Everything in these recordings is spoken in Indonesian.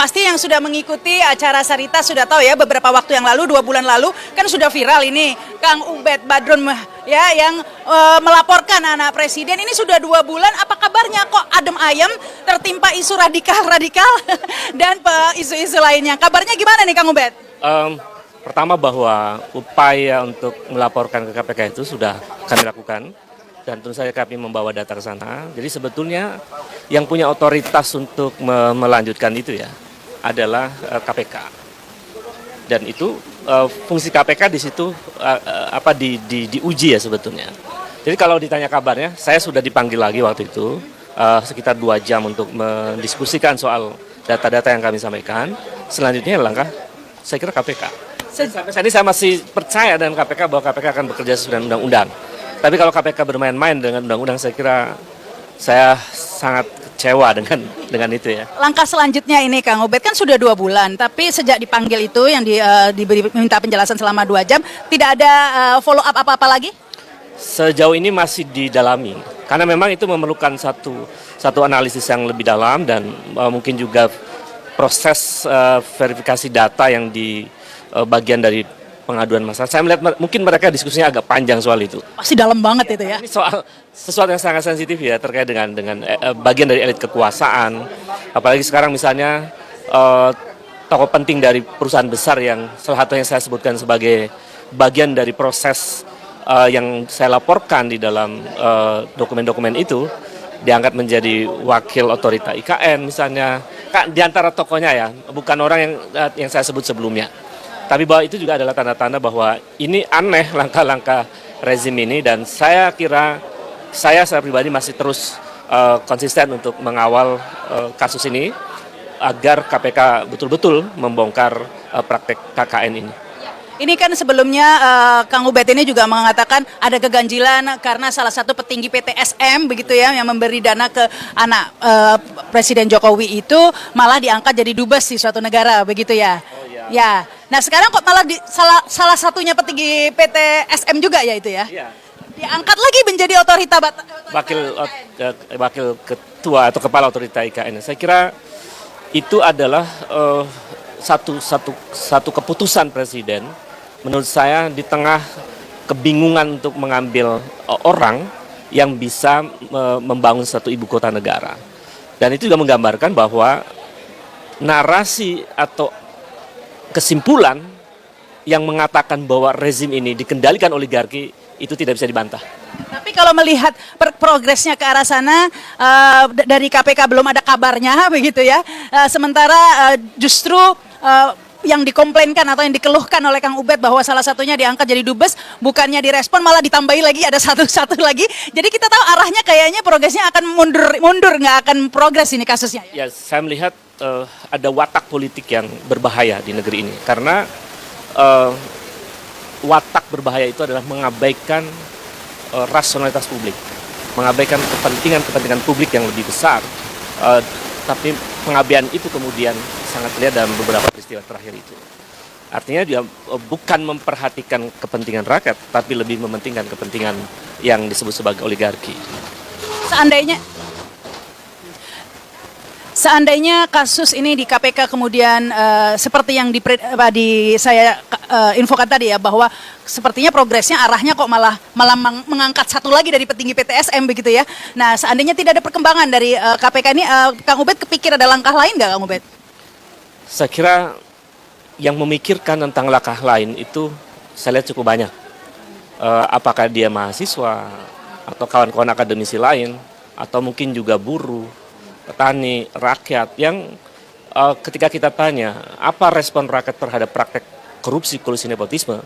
pasti yang sudah mengikuti acara Sarita sudah tahu ya, beberapa waktu yang lalu, 2 bulan lalu kan sudah viral ini Kang Ubed Badrun ya yang melaporkan anak presiden. Ini sudah 2 bulan, apa kabarnya kok adem ayem tertimpa isu radikal dan isu-isu lainnya. Kabarnya gimana nih Kang Ubed? Pertama bahwa upaya untuk melaporkan ke KPK itu sudah kami lakukan. Dan tentu saja kami membawa data ke sana. Jadi sebetulnya yang punya otoritas untuk melanjutkan itu ya adalah KPK. Dan itu fungsi KPK di situ diuji ya sebetulnya. Jadi kalau ditanya kabarnya, saya sudah dipanggil lagi waktu itu sekitar 2 jam untuk mendiskusikan soal data-data yang kami sampaikan. Selanjutnya langkah saya kira KPK. Sampai saat ini saya masih percaya dengan KPK bahwa KPK akan bekerja sesuai dengan undang-undang. Tapi kalau KPK bermain-main dengan undang-undang, saya kira saya sangat kecewa dengan itu ya. Langkah selanjutnya ini Kang Ubed kan sudah 2 bulan, tapi sejak dipanggil itu yang diminta penjelasan selama 2 jam, tidak ada follow up apa-apa lagi? Sejauh ini masih didalami, karena memang itu memerlukan satu analisis yang lebih dalam dan mungkin juga proses verifikasi data yang di bagian dari pengaduan masalah. Saya melihat mungkin mereka diskusinya agak panjang soal itu. Pasti dalam banget itu ya. Ini soal sesuatu yang sangat sensitif ya terkait dengan bagian dari elit kekuasaan. Apalagi sekarang misalnya tokoh penting dari perusahaan besar yang salah satu yang saya sebutkan sebagai bagian dari proses yang saya laporkan di dalam dokumen-dokumen itu diangkat menjadi wakil otorita IKN misalnya. Di antara tokohnya ya, bukan orang yang saya sebut sebelumnya. Tapi bahwa itu juga adalah tanda-tanda bahwa ini aneh langkah-langkah rezim ini dan saya kira saya pribadi masih terus konsisten untuk mengawal kasus ini agar KPK betul-betul membongkar praktek KKN ini. Ini kan sebelumnya Kang Ubed ini juga mengatakan ada keganjilan karena salah satu petinggi PT SM begitu ya yang memberi dana ke anak Presiden Jokowi itu malah diangkat jadi dubes di suatu negara begitu ya. Oh, iya. Ya. Nah sekarang kok malah salah satunya petinggi PT SM juga ya itu ya? Iya. Diangkat lagi menjadi otorita wakil ketua atau kepala otorita IKN. Saya kira itu adalah satu keputusan presiden. Menurut saya di tengah kebingungan untuk mengambil orang yang bisa membangun satu ibu kota negara. Dan itu juga menggambarkan bahwa narasi atau kesimpulan yang mengatakan bahwa rezim ini dikendalikan oligarki itu tidak bisa dibantah. Tapi kalau melihat progresnya ke arah sana dari KPK belum ada kabarnya begitu ya. Sementara justru yang dikomplainkan atau yang dikeluhkan oleh Kang Ubed bahwa salah satunya diangkat jadi dubes bukannya direspon malah ditambahi lagi ada satu lagi. Jadi kita tahu arahnya kayaknya progresnya akan mundur nggak akan progres ini kasusnya. Ya saya melihat ada watak politik yang berbahaya di negeri ini karena watak berbahaya itu adalah mengabaikan rasionalitas publik, mengabaikan kepentingan publik yang lebih besar, tapi pengabaian itu kemudian sangat terlihat dalam beberapa peristiwa terakhir itu. Artinya dia bukan memperhatikan kepentingan rakyat, tapi lebih mementingkan kepentingan yang disebut sebagai oligarki. Seandainya kasus ini di KPK kemudian seperti yang saya infokan tadi ya bahwa sepertinya progresnya arahnya kok malah mengangkat satu lagi dari petinggi PTSM begitu ya. Nah seandainya tidak ada perkembangan dari KPK ini, Kang Ubed kepikir ada langkah lain nggak Kang Ubed? Saya kira yang memikirkan tentang langkah lain itu saya lihat cukup banyak. Apakah dia mahasiswa atau kawan-kawan akademisi lain atau mungkin juga buruh, petani, rakyat yang ketika kita tanya apa respon rakyat terhadap praktek korupsi, kolusi, nepotisme,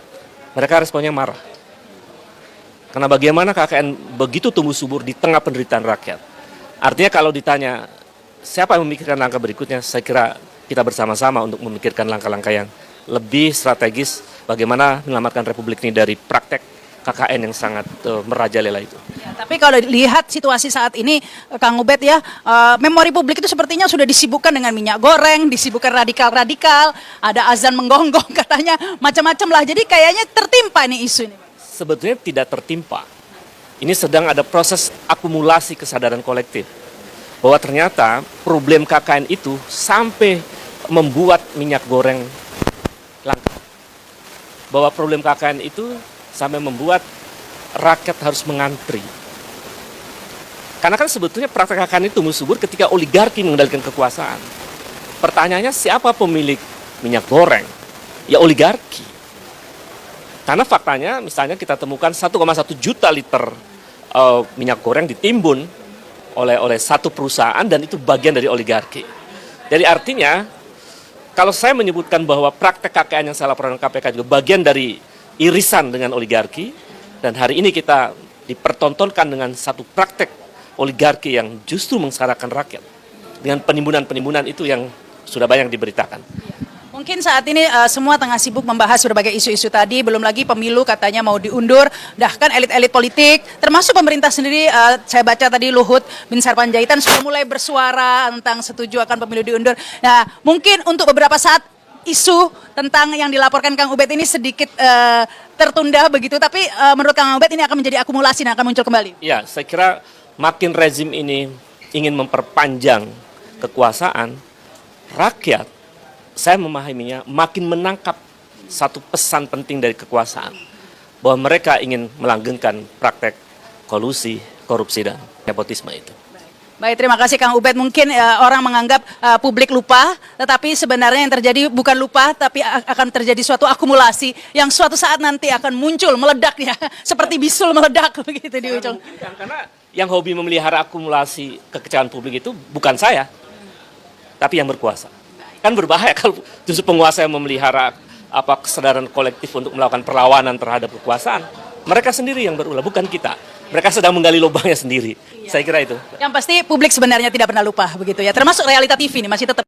mereka responnya marah. Karena bagaimana KKN begitu tumbuh subur di tengah penderitaan rakyat. Artinya kalau ditanya siapa yang memikirkan langkah berikutnya, saya kira kita bersama-sama untuk memikirkan langkah-langkah yang lebih strategis bagaimana menyelamatkan Republik ini dari praktek KKN yang sangat merajalela itu. Ya, tapi kalau lihat situasi saat ini, Kang Ubed ya, memori publik itu sepertinya sudah disibukkan dengan minyak goreng, disibukkan radikal-radikal, ada azan menggonggong katanya, macam-macam lah. Jadi kayaknya tertimpa ini isu ini. Sebetulnya tidak tertimpa. Ini sedang ada proses akumulasi kesadaran kolektif. Bahwa ternyata problem KKN itu sampai membuat minyak goreng langka. Bahwa problem KKN itu sampai membuat rakyat harus mengantri. Karena kan sebetulnya praktek KKN itu tumbuh subur ketika oligarki mengendalikan kekuasaan. Pertanyaannya siapa pemilik minyak goreng? Ya oligarki. Karena faktanya misalnya kita temukan 1,1 juta liter minyak goreng ditimbun oleh satu perusahaan dan itu bagian dari oligarki. Jadi artinya kalau saya menyebutkan bahwa praktek KKN yang saya laporkan KPK juga bagian dari irisan dengan oligarki dan hari ini kita dipertontonkan dengan satu praktek oligarki yang justru mengsarakan rakyat dengan penimbunan-penimbunan itu yang sudah banyak diberitakan. Mungkin saat ini semua tengah sibuk membahas berbagai isu-isu tadi, belum lagi pemilu katanya mau diundur, bahkan elit-elit politik, termasuk pemerintah sendiri, saya baca tadi Luhut bin Sarpanjaitan sudah mulai bersuara tentang setuju akan pemilu diundur. Nah, mungkin untuk beberapa saat isu tentang yang dilaporkan Kang Ubed ini sedikit tertunda begitu, tapi menurut Kang Ubed ini akan menjadi akumulasi dan akan muncul kembali. Ya, saya kira makin rezim ini ingin memperpanjang kekuasaan, rakyat saya memahaminya makin menangkap satu pesan penting dari kekuasaan bahwa mereka ingin melanggengkan praktek kolusi, korupsi dan nepotisme itu. Baik, terima kasih Kang Ubed. Mungkin orang menganggap publik lupa, tetapi sebenarnya yang terjadi bukan lupa, tapi akan terjadi suatu akumulasi yang suatu saat nanti akan muncul, meledak ya, seperti bisul meledak begitu di ujung. Karena yang hobi memelihara akumulasi kekecewaan publik itu bukan saya, tapi yang berkuasa. Kan berbahaya kalau justru penguasa yang memelihara kesadaran kolektif untuk melakukan perlawanan terhadap kekuasaan. Mereka sendiri yang berulah, bukan kita. Mereka sedang menggali lubangnya sendiri. Saya kira itu. Yang pasti publik sebenarnya tidak pernah lupa begitu ya. Termasuk realita TV ini masih tetap